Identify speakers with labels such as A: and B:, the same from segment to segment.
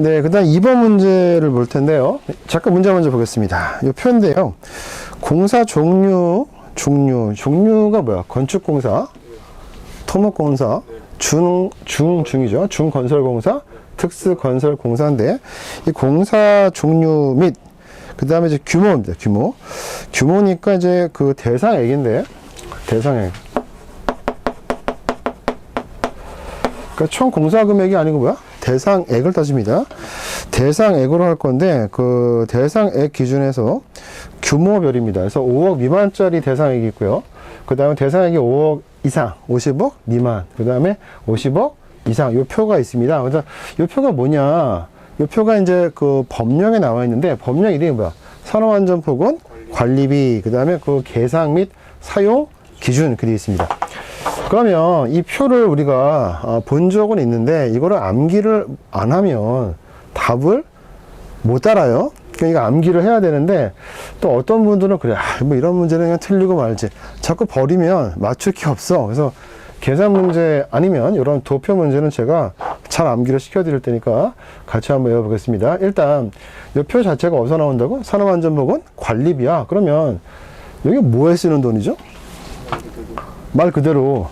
A: 네, 그 다음 2번 문제를 볼 텐데요. 잠깐 문제 먼저 보겠습니다. 이 표인데요. 공사 종류가 뭐야? 건축공사, 토목공사, 중이죠. 중건설공사, 특수건설공사인데, 이 공사 종류 및, 그 다음에 이제 규모입니다. 규모니까 이제 그 대상액인데, 대상액. 그러니까 총 공사 금액이 아니고 뭐야? 대상액을 따집니다. 대상액으로 할 건데, 그 대상액 기준에서 규모별입니다. 그래서 5억 미만짜리 대상액이 있고요. 그 다음에 대상액이 5억 이상, 50억 미만, 그 다음에 50억 이상, 요 표가 있습니다. 그래서 요 표가 뭐냐? 요 표가 이제 그 법령에 나와 있는데, 법령 이름이 뭐야? 산업안전보건 관리비, 그 다음에 그 계상 및 사용 기준, 그게 있습니다. 그러면 이 표를 우리가 본 적은 있는데 이거를 암기를 안 하면 답을 못 알아요. 그러니까 암기를 해야 되는데 또 어떤 분들은 그래, 뭐 이런 문제는 그냥 틀리고 말지, 자꾸 버리면 맞출 게 없어. 그래서 계산 문제 아니면 이런 도표 문제는 제가 잘 암기를 시켜 드릴 테니까 같이 한번 외워보겠습니다. 일단 이 표 자체가 어디서 나온다고? 산업안전보건 관리비야. 그러면 여기 뭐에 쓰는 돈이죠? 말 그대로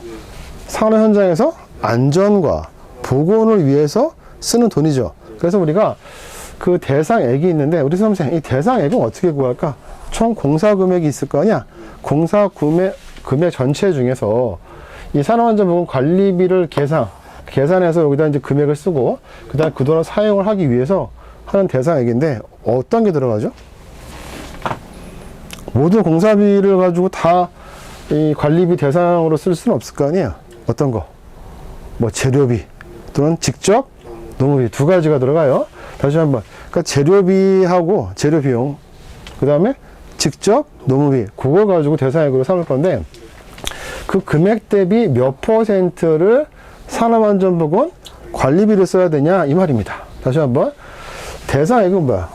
A: 산업 현장에서 안전과 보건을 위해서 쓰는 돈이죠. 그래서 우리가 그 대상액이 있는데, 우리 선생님 이 대상액은 어떻게 구할까? 총 공사 금액이 있을 거 아니야? 공사 금액 전체 중에서 이 산업안전보건 관리비를 계산해서 여기다 이제 금액을 쓰고, 그 다음에 그 돈을 사용을 하기 위해서 하는 대상액인데, 어떤 게 들어가죠? 모든 공사비를 가지고 다 이 관리비 대상으로 쓸 수는 없을 거 아니에요. 어떤 거? 뭐 재료비 또는 직접 노무비, 두 가지가 들어가요. 다시 한번. 그러니까 재료비하고 재료 비용, 그 다음에 직접 노무비, 그걸 가지고 대상액으로 삼을 건데, 그 금액 대비 몇 %를 산업안전보건 관리비를 써야 되냐, 이 말입니다. 다시 한번. 대상액은 뭐야?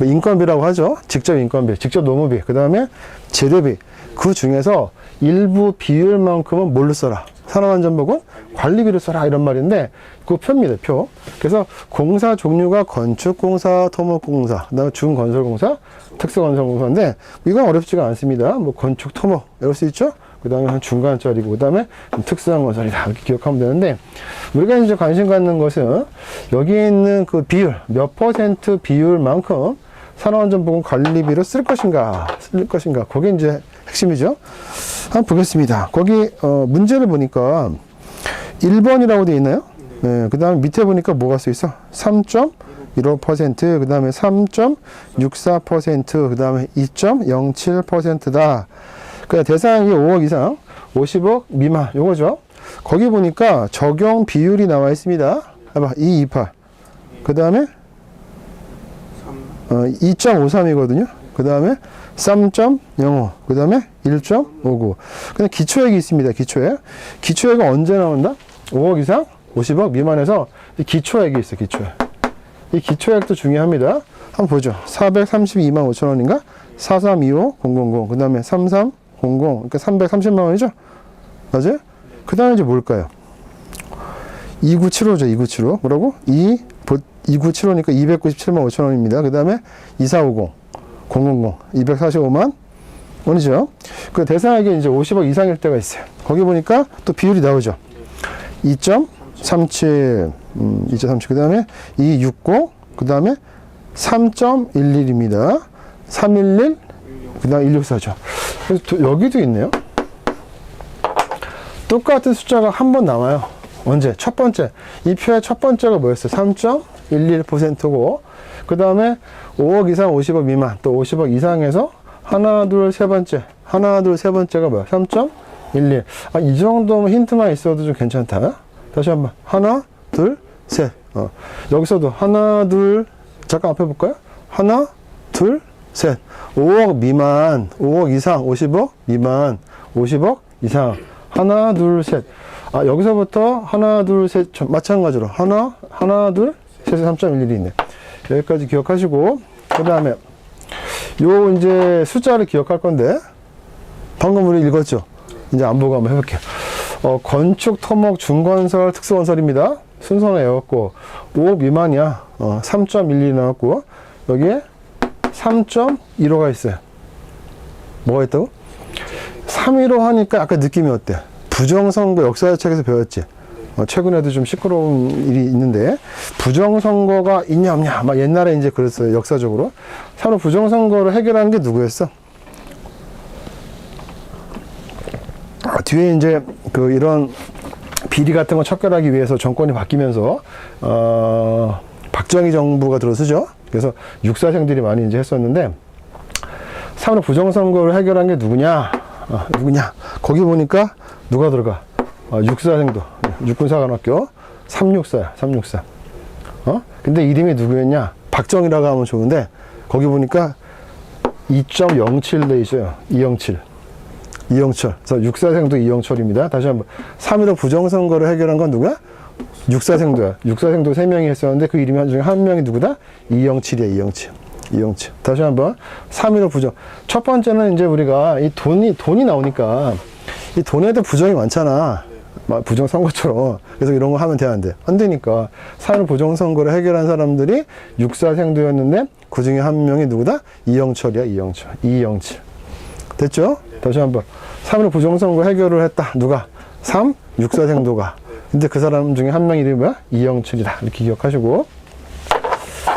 A: 인건비라고 하죠. 직접 인건비, 직접 노무비, 그 다음에 재료비. 그 중에서 일부 비율만큼은 뭘로 써라? 산업안전보건 관리비를 써라, 이런 말인데, 그 표입니다, 표. 그래서 공사 종류가 건축공사, 토목공사, 그 다음에 중건설공사, 특수건설공사인데, 이건 어렵지가 않습니다. 뭐 건축, 토목, 이럴 수 있죠? 그 다음에 한 중간짜리고, 그 다음에 특수한 건설이다, 이렇게 기억하면 되는데, 우리가 이제 관심 갖는 것은 여기에 있는 그 비율, 몇 % 비율만큼 산업안전보건 관리비를 쓸 것인가, 그게 이제 핵심이죠. 한번 보겠습니다. 거기 문제를 보니까 1번이라고 되어 있나요? 네, 그 다음에 밑에 보니까 뭐가 써 있어? 3.15%, 그 다음에 3.64%, 그 다음에 2.07%다. 그러니까 대상이 5억 이상, 50억 미만, 요거죠. 거기 보니까 적용 비율이 나와 있습니다. 봐봐, 228. 그 다음에 2.53이거든요. 그 다음에 3.05, 그 다음에 1.59. 그냥 기초액이 있습니다. 기초액은 언제 나온다? 5억 이상, 50억 미만에서 기초액이 있어요. 기초액. 이 기초액도 중요합니다. 한번 보죠. 432만 5천 원인가? 4325000, 그 다음에 3300, 그러니까 330만 원이죠? 맞아요? 그 다음에 이제 뭘까요? 2975죠. 2975. 뭐라고? 2975니까 297만 5천 원입니다. 그 다음에 2450, 000, 245만 원이죠. 그 대상액이 이제 50억 이상일 때가 있어요. 거기 보니까 또 비율이 나오죠. 2.37, 2.37, 그 다음에 260, 그 다음에 3.11입니다. 311, 그 다음에 164죠. 그래서 여기도 있네요. 똑같은 숫자가 한 번 나와요. 언제? 첫 번째. 이 표의 첫 번째가 뭐였어요? 3.11%고, 그 다음에 5억 이상 50억 미만, 또 50억 이상에서 하나, 둘, 세 번째가 뭐야? 3.11. 아, 이 정도면 힌트만 있어도 좀 괜찮다. 다시 한번. 하나, 둘, 셋. 여기서도 하나, 둘, 잠깐 앞에 볼까요? 하나, 둘, 셋. 5억 미만, 5억 이상, 50억 미만, 50억 이상. 하나, 둘, 셋. 아, 여기서부터 하나, 둘, 셋. 마찬가지로. 하나, 둘, 셋, 3.11이 있네. 여기까지 기억하시고, 그 다음에, 요, 이제 숫자를 기억할 건데, 방금 우리 읽었죠? 이제 안 보고 한번 해볼게요. 건축, 토목, 중건설, 특수건설입니다. 순서는 외웠고 5억 미만이야. 3.12 나왔고 여기에 3.15가 있어요. 뭐가 있다고? 315 하니까 아까 느낌이 어때? 부정선거 역사책에서 배웠지. 최근에도 좀 시끄러운 일이 있는데 부정선거가 있냐 없냐 막 옛날에 이제 그랬어요. 역사적으로. 사로 부정선거를 해결하는 게 누구였어? 뒤에 이제 그 이런 비리 같은 거 척결하기 위해서 정권이 바뀌면서 박정희 정부가 들어서죠. 그래서 육사생들이 많이 이제 했었는데 3로 부정선거를 해결한 게 누구냐? 누구냐? 거기 보니까 누가 들어가? 육사생도 육군사관학교 364야. 364. 근데 이름이 누구였냐? 박정희라고 하면 좋은데 거기 보니까 2.07 돼 있어요. 이영철. 그래서 육사생도 이영철입니다. 다시 한번 3.15 부정선거를 해결한 건 누구야? 육사생도야. 육사생도 3명이 했었는데 그 이름 중에 한 명이 누구다? 이영철이야. 이영철. 다시 한번 3.15 부정. 첫 번째는 이제 우리가 이 돈이 나오니까 이 돈에도 부정이 많잖아. 부정선거처럼. 그래서 이런 거 하면 돼, 안 돼? 안 되니까. 3.15 부정선거를 해결한 사람들이 육사생도였는데 그 중에 한 명이 누구다? 이영철이야. 이영철. 됐죠? 다시 한번 3.15 부정선거 해결을 했다. 누가? 6사생도가. 근데 그 사람 중에 한 명 이름이 뭐야? 이영철이다. 이렇게 기억하시고.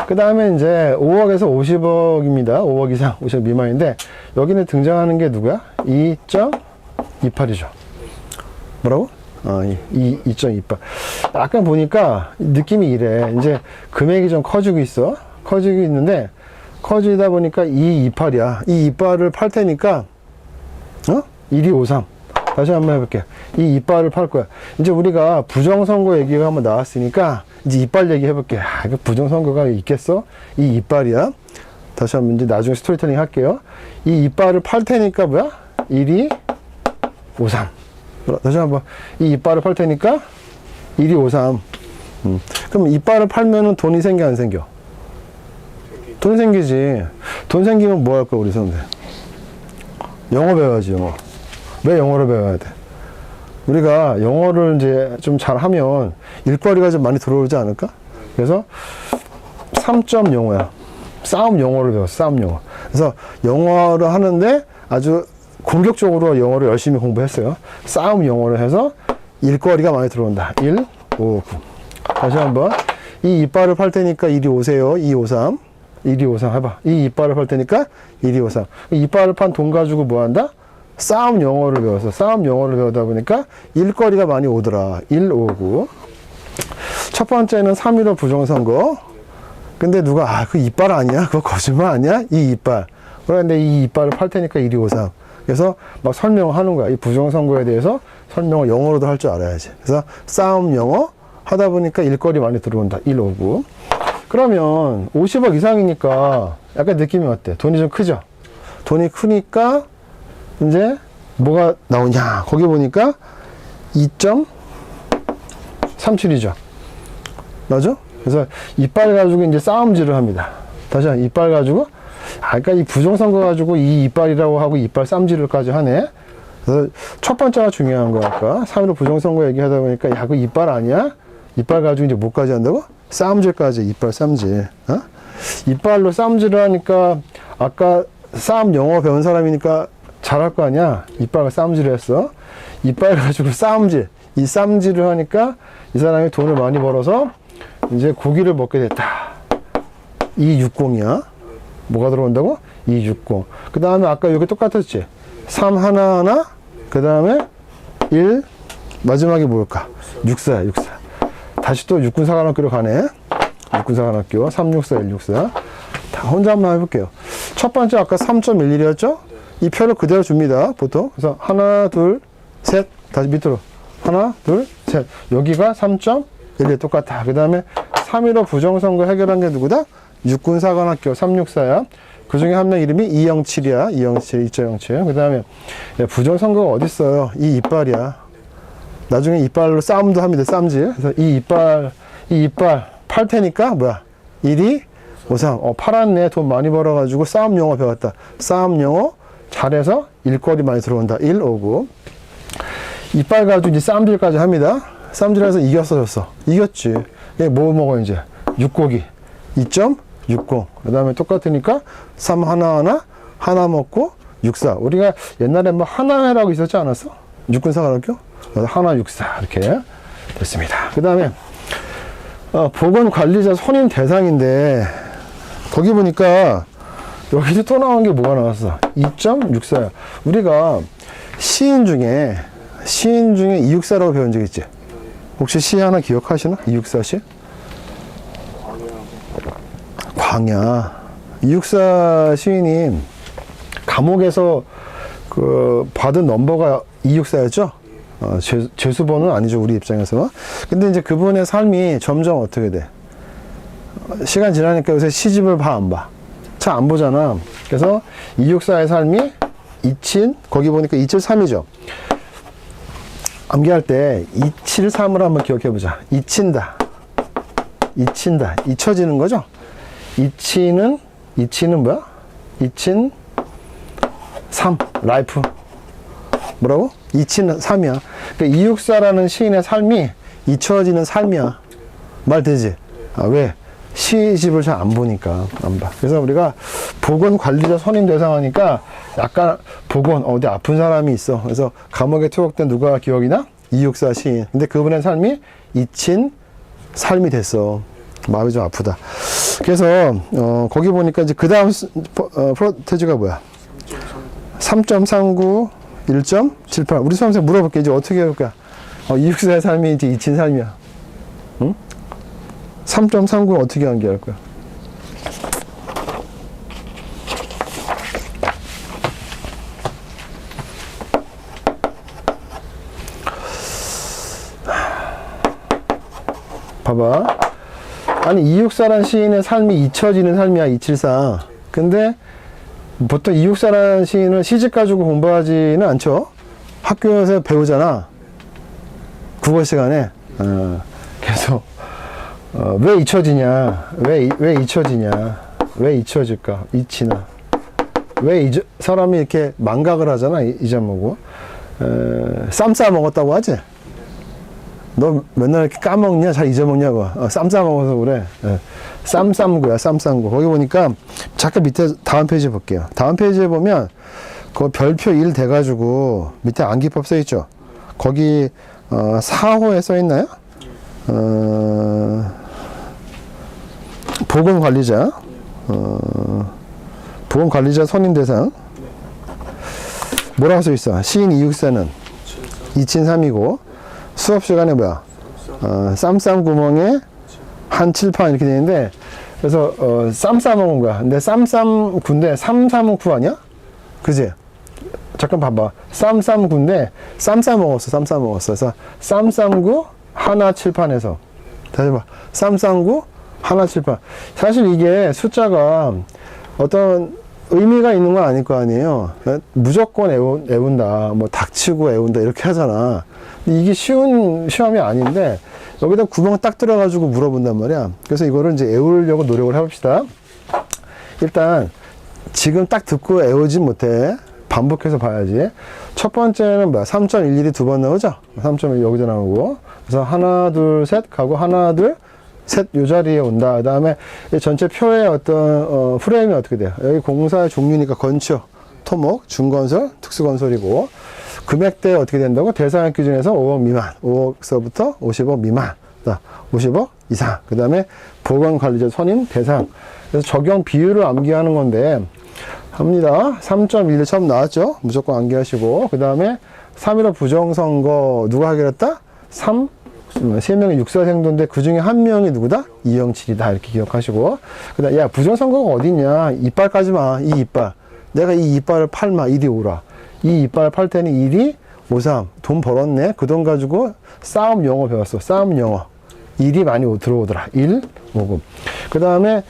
A: 그 다음에 이제 5억에서 50억입니다. 5억 이상, 50억 미만인데 여기는 등장하는 게 누구야? 2.28이죠. 뭐라고? 2.28. 아까 보니까 느낌이 이래. 이제 금액이 좀 커지고 있는데 커지다 보니까 228이야. 이 이빨을 팔 테니까 1253. 다시 한번 해볼게. 이 이빨을 팔 거야. 이제 우리가 부정선거 얘기가 한번 나왔으니까 이제 이빨 얘기 해볼게. 이거 부정선거가 있겠어? 이 이빨이야. 다시 한번 이제 나중에 스토리텔링 할게요. 이 이빨을 팔 테니까 뭐야? 1253. 다시 한번 이 이빨을 팔 테니까 1253. 그럼 이빨을 팔면은 돈이 생겨 안 생겨? 돈 생기지. 돈 생기면 뭐 할 거야 우리 선배? 영어 배워야지. 영어. 왜 영어를 배워야 돼? 우리가 영어를 이제 좀 잘하면 일거리가 좀 많이 들어오지 않을까? 그래서 3.05야. 싸움 영어를 배웠어. 싸움 영어. 그래서 영어를 하는데 아주 공격적으로 영어를 열심히 공부했어요. 싸움 영어를 해서 일거리가 많이 들어온다. 1, 5, 9. 다시 한번. 이 이빨을 팔 테니까 이리 오세요. 253. 1253 해봐. 이 이빨을 팔 테니까 1253. 이빨을 판 돈 가지고 뭐 한다? 싸움 영어를 배워서 싸움 영어를 배우다 보니까 일거리가 많이 오더라. 159. 첫 번째는 3.15 부정선거. 근데 누가 그 이빨 아니야? 그거 거짓말 아니야? 이 이빨. 그런데 이 이빨을 팔 테니까 1253. 그래서 막 설명을 하는 거야. 이 부정선거에 대해서 설명을 영어로도 할 줄 알아야지. 그래서 싸움 영어 하다 보니까 일거리 많이 들어온다. 159. 그러면 50억 이상이니까 약간 느낌이 어때? 돈이 좀 크죠? 돈이 크니까 이제 뭐가 나오냐? 거기 보니까 2.37이죠. 맞아? 그래서 이빨 가지고 이제 싸움질을 합니다. 다시 한번 이빨 가지고 그러니까 이 부정선거 가지고 이 이빨이라고 하고 이빨 쌈질을까지 하네. 그래서 첫 번째가 중요한 거야. 아까 3.15 부정선거 얘기하다 보니까 야, 그 이빨 아니야? 이빨 가지고 이제 뭐까지 한다고? 싸움질까지. 이빨 쌈질. 이빨로 싸움질을 하니까 아까 싸움 영어 배운 사람이니까 잘할 거 아니야? 이빨과 싸움질을 했어. 이빨 가지고 싸움질. 이 쌈질을 하니까 이 사람이 돈을 많이 벌어서 이제 고기를 먹게 됐다. 260이야. 뭐가 들어온다고? 260. 그 다음에 아까 여기 똑같았지? 3 하나하나, 그 다음에 1, 마지막에 뭘까? 64야, 64. 다시 또 육군사관학교로 가네. 육군사관학교 364, 164. 다 혼자 한번 해볼게요. 첫 번째 아까 3.11이었죠? 이 표를 그대로 줍니다, 보통. 그래서 하나, 둘, 셋. 다시 밑으로. 하나, 둘, 셋. 여기가 3.11 똑같아. 그 다음에 3.15 부정선거 해결한 게 누구다? 육군사관학교 364야. 그 중에 한 명 이름이 이영칠이야. 이영칠, 2.07. 그 다음에 부정선거가 어딨어요? 이 이빨이야. 나중에 이빨로 싸움도 합니다. 쌈질. 그래서 이 이빨 팔 테니까 뭐야? 1이 53. 팔았네. 돈 많이 벌어가지고 싸움 영어 배웠다. 싸움 영어 잘해서 일거리 많이 들어온다. 159. 이빨 가지고 이제 쌈질까지 합니다. 쌈질해서 이겼어, 졌어? 이겼지. 얘 뭐 먹어, 이제? 육고기. 2.60. 그 다음에 똑같으니까 3 하나 먹고 64. 우리가 옛날에 뭐 하나회라고 있었지 않았어? 육군사관학교? 하나 64. 이렇게 됐습니다. 그 다음에, 보건관리자 선임 대상인데, 거기 보니까, 여기서 또 나온 게 뭐가 나왔어? 2.64야. 우리가 시인 중에 264라고 배운 적 있지? 혹시 시 하나 기억하시나? 264시? 광야. 264 시인님, 감옥에서 받은 넘버가 264였죠? 죄수번은 아니죠, 우리 입장에서. 근데 이제 그분의 삶이 점점 어떻게 돼? 시간 지나니까 요새 시집을 봐, 안 봐? 잘 안 보잖아. 그래서 264의 삶이 이친, 거기 보니까 273이죠. 암기할 때 273을 한번 기억해 보자. 잊힌다. 잊혀지는 거죠? 이치는 뭐야? 이친 3, 라이프. 뭐라고? 이친 3이야. 그러니까 264라는 시인의 삶이 잊혀지는 삶이야. 말 되지? 왜? 시집을 잘 안 보니까, 안 봐. 그래서 우리가 보건관리자 선임 대상하니까 약간 어디 아픈 사람이 있어. 그래서 감옥에 투옥된 누가 기억이 나? 264 시인. 근데 그분의 삶이 잊힌 삶이 됐어. 마음이 좀 아프다. 그래서, 거기 보니까 이제 그 다음, 프로테즈가 뭐야? 3.39, 1.78. 우리 수험생 물어볼게. 이제 어떻게 해볼까? 264의 삶이 이제 잊힌 삶이야. 응? 3.39 어떻게 암기할 거야? 봐봐. 아니 264란 시인의 삶이 잊혀지는 삶이야. 274. 근데 보통 264라는 시인을 시집 가지고 공부하지는 않죠. 학교에서 배우잖아. 국어 시간에. 그래서 왜 잊혀지냐? 왜 잊혀지냐? 왜 잊혀질까? 잊히나? 왜 사람이 이렇게 망각을 하잖아, 잊어먹고. 쌈 싸 먹었다고 하지? 너 맨날 이렇게 까먹냐? 잘 잊어먹냐고. 쌈 싸 먹어서 그래. 쌈쌈구야, 쌈쌈구. 거기 보니까, 잠깐 밑에 다음 페이지 볼게요. 다음 페이지에 보면, 그 별표 1 돼가지고, 밑에 암기법 써있죠? 거기, 4호에 써있나요? 보건관리자, 보건관리자 선임 대상. 뭐라고 써있어? 시인 264는 273이고, 수업 시간에 뭐야? 쌈 구멍에 한 칠판 이렇게 되는데, 그래서, 쌈 싸먹은 거야. 근데 쌈9인데 339 아니야? 그지? 잠깐 봐봐. 쌈9인데 쌈 싸먹었어. 그래서 쌈9 하나 칠판에서. 다시 봐. 쌈9 하나 칠판. 사실 이게 숫자가 어떤 의미가 있는 건 아닐 거 아니에요. 무조건 애운다. 뭐 닥치고 애운다. 이렇게 하잖아. 근데 이게 쉬운 시험이 아닌데, 여기다 구멍 딱 들어가지고 물어본단 말이야. 그래서 이거를 이제 애우려고 노력을 해봅시다. 일단, 지금 딱 듣고 애우진 못해. 반복해서 봐야지. 첫 번째는 뭐야? 3.11이 두 번 나오죠? 3.1 여기도 나오고. 그래서 하나, 둘, 셋 가고 하나, 둘, 셋 요 자리에 온다. 그 다음에 전체 표의 어떤 프레임이 어떻게 돼요? 여기 공사의 종류니까 건축, 토목, 중건설, 특수건설이고, 금액대 어떻게 된다고? 대상액 기준에서 5억 미만, 5억서부터 50억 미만, 50억 이상. 그 다음에 보건관리자 선임 대상. 그래서 적용 비율을 암기하는 건데 합니다. 3.1 처음 나왔죠? 무조건 암기하시고, 그 다음에 3.15 부정선거 누가 하기로 3명의 육사생도인데 그 중에 한 명이 누구다? 이영칠이다. 이렇게 기억하시고. 그 다음, 야, 부정선거가 어딨냐? 이빨 까지 마. 이 이빨. 내가 이 이빨을 팔마. 이리 오라. 이 이빨을 팔 테니 이리 오삼. 돈 벌었네. 그 돈 가지고 싸움 영어 배웠어. 싸움 영어. 일이 많이 들어오더라. 1, 5금. 그 다음에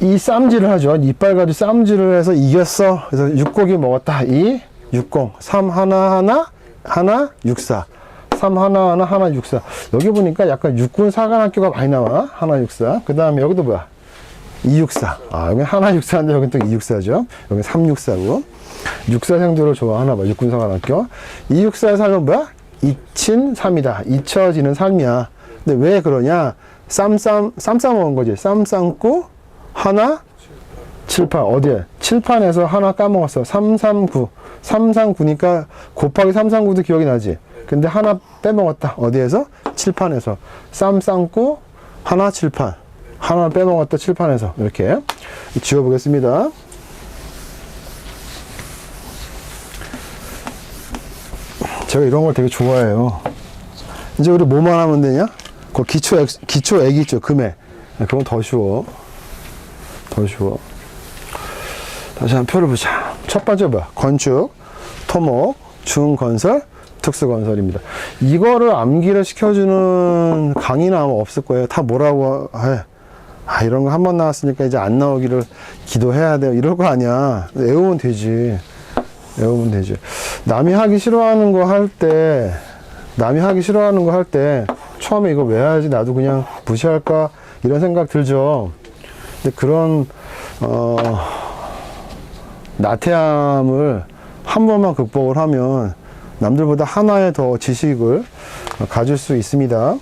A: 이 쌈질을 하죠. 이빨 가지고 쌈질을 해서 이겼어. 그래서 육고기 먹었다. 2, 60. 3 하나 64. 3 하나 64. 여기 보니까 약간 육군 사관학교가 많이 나와. 하나 64. 그 다음에 여기도 뭐야? 264. 여기 하나 64인데 여기 또 264죠. 여기 364고. 육사생도를 좋아하나 봐. 육군 사관학교. 264에 살면 뭐야? 잊힌 삶이다. 잊혀지는 삶이야. 근데 왜 그러냐? 쌈 싸먹은 거지. 쌈 삶고 하나 7판 어디에? 칠판에서 하나 까먹었어. 339. 339니까 곱하기 339도 기억이 나지. 근데 하나 빼먹었다. 어디에서? 칠판에서. 쌈 삶고 하나 칠판. 하나 빼먹었다. 칠판에서. 이렇게 지워보겠습니다. 제가 이런 걸 되게 좋아해요. 이제 우리 뭐만 하면 되냐? 그 기초액 있죠. 금액. 그건 더 쉬워. 더 쉬워. 다시 한 표를 보자. 첫 번째 뭐야? 건축, 토목, 중건설, 특수건설입니다. 이거를 암기를 시켜주는 강의는 아마 없을 거예요. 다 뭐라고 해. 아, 이런 거 한 번 나왔으니까 이제 안 나오기를 기도해야 돼요. 이럴 거 아니야. 외우면 되지. 외우면 되지. 남이 하기 싫어하는 거 할 때, 처음에 이거 외워야지 나도 그냥 무시할까? 이런 생각 들죠. 근데 그런, 나태함을 한 번만 극복을 하면 남들보다 하나의 더 지식을 가질 수 있습니다.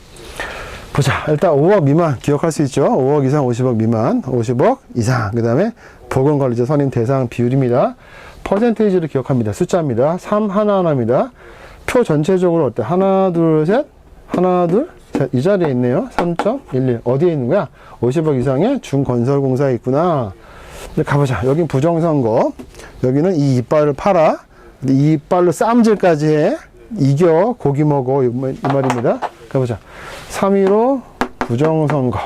A: 보자. 일단 5억 미만 기억할 수 있죠. 5억 이상 50억 미만, 50억 이상. 그 다음에 보건관리자 선임 대상 비율입니다. 퍼센테이지를 기억합니다. 숫자입니다. 3 하나하나입니다. 표 전체적으로 어때? 하나, 둘, 셋. 하나, 둘, 셋. 이 자리에 있네요. 3.11. 어디에 있는 거야? 50억 이상의 중건설공사에 있구나. 가보자. 여긴 부정선거. 여기는 이 이빨을 팔아. 이 이빨로 쌈질까지 해. 이겨. 고기 먹어. 이 말입니다. 가보자. 3.15 부정선거.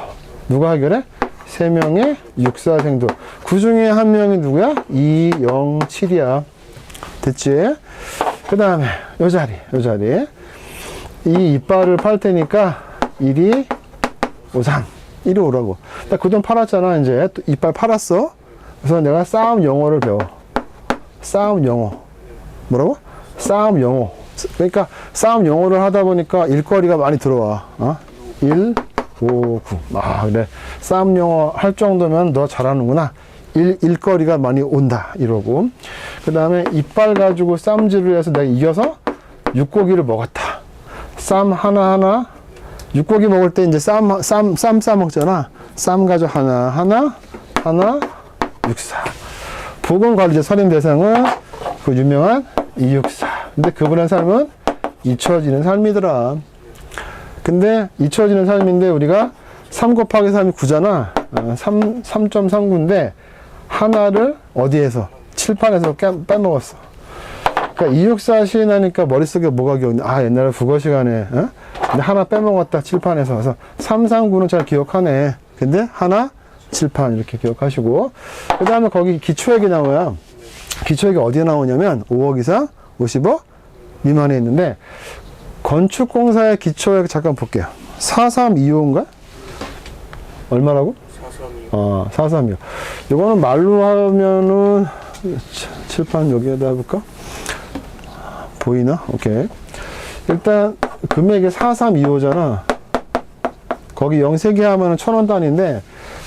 A: 누가 해결해? 3명의 육사생도. 그 중에 한 명이 누구야? 207이야. 됐지? 그 다음에 요 자리. 이 이빨을 팔 테니까 1이 53. 이리 오라고. 나 그 돈 팔았잖아. 이제 또 이빨 팔았어. 그래서 내가 싸움 영어를 배워. 싸움 영어. 뭐라고? 싸움 영어. 그러니까 싸움 영어를 하다 보니까 일거리가 많이 들어와. 1, 5, 9. 아, 그래. 싸움 영어 할 정도면 너 잘하는구나. 일거리가 많이 온다. 이러고. 그 다음에 이빨 가지고 쌈질을 해서 내가 이겨서 육고기를 먹었다. 쌈 하나하나. 육고기 먹을 때 이제 쌈 싸먹잖아. 쌈 가지고 하나, 육사. 보건관리자 선임 대상은 그 유명한 264. 근데 그분의 삶은 잊혀지는 삶이더라. 근데 잊혀지는 삶인데 우리가 3 곱하기 3이 9잖아. 3.39인데 하나를 어디에서? 칠판에서 빼먹었어. 그러니까 264 시인하니까 머릿속에 뭐가 기억나? 아, 옛날에 국어 시간에 근데 하나 빼먹었다. 칠판에서. 그래서 339는 잘 기억하네. 근데 하나 칠판 이렇게 기억하시고, 그 다음에 거기 기초액이 나와요. 기초액이 어디에 나오냐면 5억 이상 50억 미만에 있는데, 건축공사의 기초액 잠깐 볼게요. 4325인가? 얼마라고? 4325. 4325. 이거는 말로 하면은 칠판 여기에다 해볼까? 보이나? 오케이. 일단 금액이 4325잖아. 거기 0 3개 하면은 1,000원 단위인데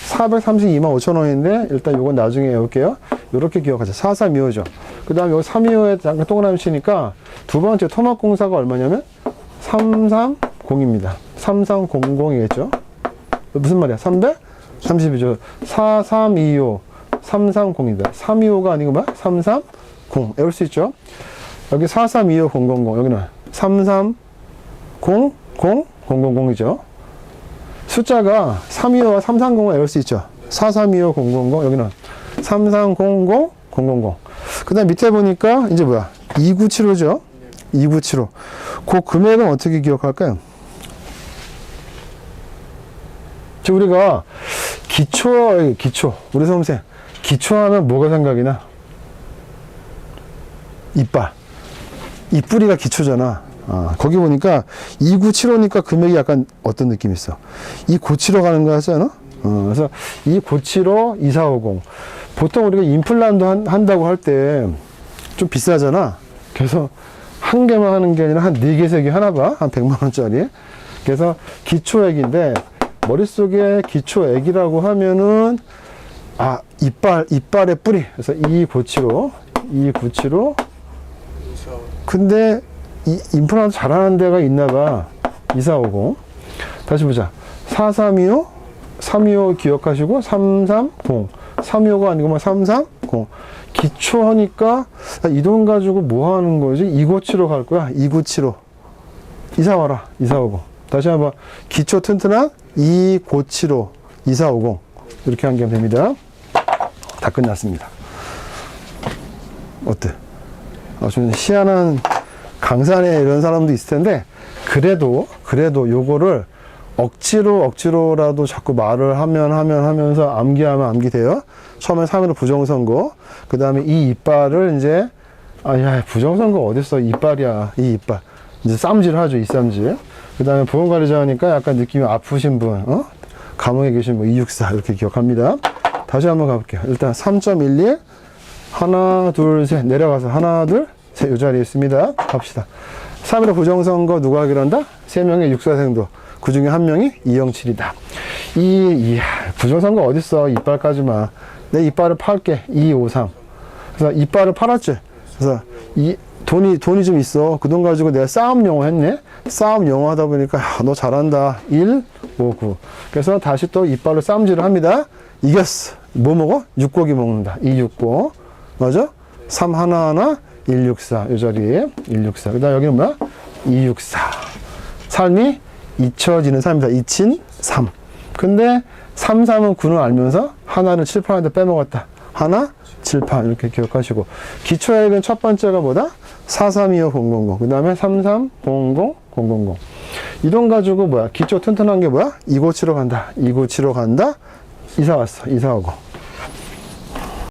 A: 432만 5천 원인데, 일단 요건 나중에 해볼게요. 요렇게 기억하자. 4325죠. 그 다음에 요 325에 잠깐 동그라미 치니까 두 번째 토막공사가 얼마냐면 330입니다. 3300이겠죠. 무슨 말이야? 332죠. 4325 330이다. 325가 아니고 뭐야? 330. 외울 수 있죠. 여기 4325000, 여기는 3300000이죠. 숫자가 325와 330을 외울 수 있죠. 4325000, 여기는 33000000. 그 다음 밑에 보니까 이제 뭐야? 2975죠. 2975. 그 금액은 어떻게 기억할까요? 우리가 기초. 우리 선생님, 기초하면 뭐가 생각이 나? 이빨. 이뿌리가 기초잖아. 거기 보니까 2975니까 금액이 약간 어떤 느낌이 있어? 이 고치러 가는 거 하지 않아? 그래서 이 고치러 2450. 보통 우리가 임플란트 한다고 할 때 좀 비싸잖아. 그래서 한 개만 하는 게 아니라 한 4개, 3개 하나 봐. 한 100만 원짜리. 그래서 기초액인데, 머릿속에 기초액이라고 하면은, 이빨의 뿌리. 그래서 2975. 근데 인프라도 잘하는 데가 있나 봐. 2450. 다시 보자. 4325, 325 기억하시고, 330. 325가 아니고, 330. 기초하니까, 이 돈 가지고 뭐 하는 거지? 2975 갈 거야. 2975. 이사 와라. 2450. 다시 한번. 기초 튼튼한 2975, 2450. 이렇게 한개하면 됩니다. 다 끝났습니다. 어때? 좀 희한한 강산에 이런 사람도 있을 텐데, 그래도 요거를 억지로라도 자꾸 말을 하면서 암기하면 암기돼요. 처음에 3.15 부정선거, 그 다음에 이 이빨을 이제, 부정선거 어딨어? 이빨이야. 이 이빨. 이제 쌈질 하죠, 이 쌈질. 그 다음에 보험관리자 하니까 약간 느낌이 아프신 분, 감옥에 계신 분, 264, 이렇게 기억합니다. 다시 한번 가볼게요. 일단 3.11, 하나, 둘, 셋, 내려가서 하나, 둘, 셋, 이 자리에 있습니다. 갑시다. 3.15 부정선거 누가 하기로 한다? 3명의 육사생도. 그 중에 한 명이 이영칠이다. 부정선거 어딨어? 이빨까지만. 내 이빨을 팔게. 253. 그래서 이빨을 팔았지. 그래서 돈이 좀 있어. 그 돈 가지고 내가 싸움 영어 했네. 싸움 영어 하다 보니까 너 잘한다. 159. 그래서 다시 또 이빨로 싸움질을 합니다. 이겼어. 뭐 먹어? 육고기 먹는다. 265. 맞아? 3 하나 164. 이 자리에 164. 그 다음 여기는 뭐야? 264. 삶이 잊혀지는 삶이다. 2친3. 근데 33은 9는 알면서 하나를 칠판한테 빼먹었다. 하나, 칠판. 이렇게 기억하시고. 기초액은 첫 번째가 뭐다? 4325000. 그 다음에 3300000. 이 돈 가지고 뭐야? 기초 튼튼한 게 뭐야? 2975 간다. 2975 간다. 이사 왔어. 이사하고.